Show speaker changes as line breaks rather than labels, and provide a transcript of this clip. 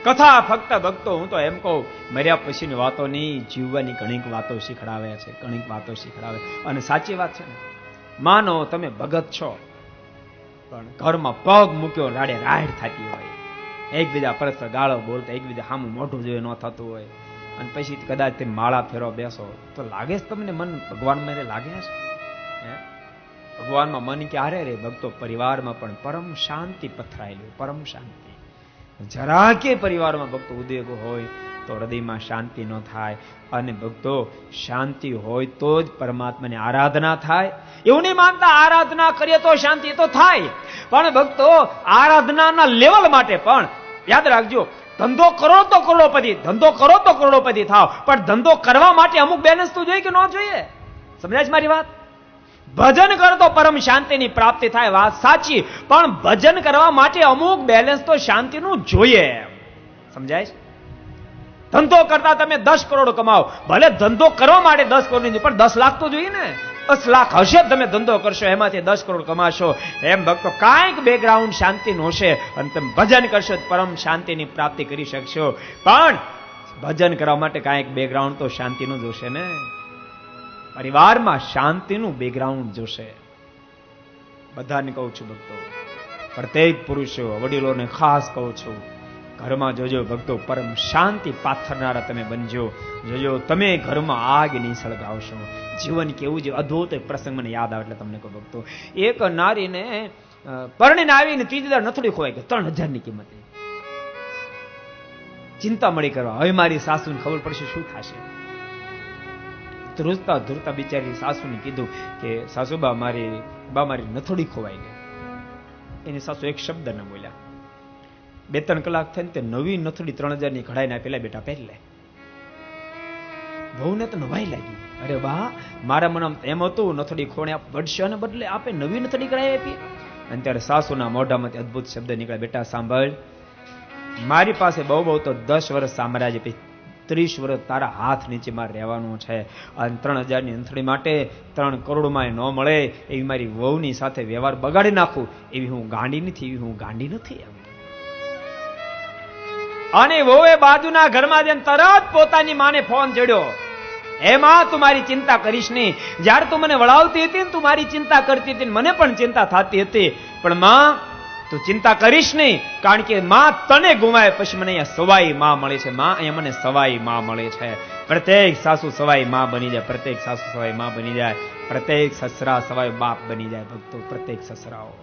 કથા ફક્ત ભક્તો, હું તો એમ કહું, મર્યા પછીની વાતો નહીં, જીવવાની ઘણીક વાતો શીખડાવે છે, ઘણીક વાતો શીખડાવે. અને સાચી વાત છે ને, માનો તમે ભગત છો પણ ઘરમાં પગ મૂક્યો રાડે રાડ થતી હોય, એકબીજા પરસ્પર ગાળો બોલતા, એકબીજા સામું મોઢું જોઈ ન થતું હોય, અને પછી કદાચ તમે માળા ફેરો બેસો તો લાગે છે તમને મન ભગવાન માં લાગે છે? ભગવાનમાં મન ક્યારે રે ભક્તો? પરિવારમાં પણ પરમ શાંતિ પથરાયેલું, પરમ શાંતિ. જરા કે પરિવારમાં ભક્તો ઉદ્વેગ હોય તો હૃદયમાં શાંતિ ન થાય. અને ભક્તો શાંતિ હોય તો જ પરમાત્માની આરાધના થાય. એવું નહીં માનતા આરાધના કરીએ તો શાંતિ તો થાય, પણ ભક્તો આરાધનાના લેવલ માટે પણ યાદ રાખજો, ધંધો કરો તો કરોડોપતિ, ધંધો કરો તો કરોડોપતિ થાવ, પણ ધંધો કરવા માટે અમુક બેલેન્સ તો જોઈએ કે ન જોઈએ? સમજાય છે મારી વાત? ભજન કરો તો પરમ શાંતિની પ્રાપ્તિ થાય, વાત સાચી, પણ ભજન કરવા માટે અમુક બેલેન્સ તો શાંતિનું જોઈએ. સમજાય છે? ધંધો કરતા તમે 10 કરોડ કમાઓ, ભલે ધંધો કરવા માટે 10 કરોડ નહીં, પણ 10 લાખ તો જોઈએ ને. 10 લાખ હશે તમે ધંધો કરશો, એમાંથી 10 કરોડ કમાશો. એમ ભક્તો કાંઈક બેકગ્રાઉન્ડ શાંતિનું હશે અને તમે ભજન કરશો પરમ શાંતિની પ્રાપ્તિ કરી શકશો. પણ ભજન કરવા માટે કાંઈક બેકગ્રાઉન્ડ તો શાંતિનું જોશે ને. પરિવારમાં શાંતિનું બેકગ્રાઉન્ડ જોશે. બધાને કહું છું ભક્તો, પ્રત્યેક પુરુષો વડીલોને ખાસ કહું છું, ઘરમાં જોજો ભક્તો, પરમ શાંતિ પાથરનારા તમે બનજો. જોજો તમે ઘરમાં આગ નહીં સળગાવશો. જીવન કેવું છે અદ્ભુત પ્રસંગ મને યાદ આવે એટલે તમને કહું ભક્તો, એક નારીને પરણીને આવીને ત્રીજી વાર નથડી ખોવાઈ ગઈ, 3000 ની કિંમત. ચિંતા મળી કરવા, હવે મારી સાસુને ખબર પડશે શું થશે. ધ્રુજતા ધ્રુજતા બિચારી સાસુને કીધું કે સાસુબા મારી નથોડી ખોવાઈ ગઈ. એની સાસુ એક શબ્દ ન બોલ્યા. 2-3 કલાક થઈને તે નવી નથડી 3000 ની કઢાઈને આપેલા, બેટા પહેરી લે. બહુને તો નવાઈ લાગી, અરે વાહ, મારા મનમાં એમ હતું નથડી ખોણે વડશે અને બદલે આપે નવી નથડી કઢાઈ આપી. અને ત્યારે સાસુના મોઢામાંથી અદ્ભુત શબ્દ નીકળ્યા, બેટા સાંભળ, મારી પાસે બહુ તો 10 વર્ષ સામ્રાજ્ય, 30 વર્ષ તારા હાથ નીચે મારે રહેવાનું છે. અને 3000 ની અંથડી માટે 3 કરોડમાં ન મળે એવી મારી વહુની સાથે વ્યવહાર બગાડી નાખું એવી હું ગાંડી નથી, એવી હું ગાંડી નથી. અને વહુએ બાજુના ઘરમાં જઈને તરત પોતાની માને ફોન ચડ્યો, હે માં, તું મારી ચિંતા કરીશ નહીં. જ્યારે તું મને વળાવતી હતી ને, તું મારી ચિંતા કરતી હતી, મને પણ ચિંતા થતી હતી, પણ માં તું ચિંતા કરીશ નહીં, કારણ કે માં તને ગુમાય પછી મને અહીંયા સવાઈ માં મળે છે. માં અહીંયા મને સવાઈ માં મળે છે. પ્રત્યેક સાસુ સવાઈ માં બની જાય, પ્રત્યેક સાસુ સવાઈ માં બની જાય, પ્રત્યેક સસરા સવાઈ બાપ બની જાય ભક્તો, પ્રત્યેક સસરાઓ.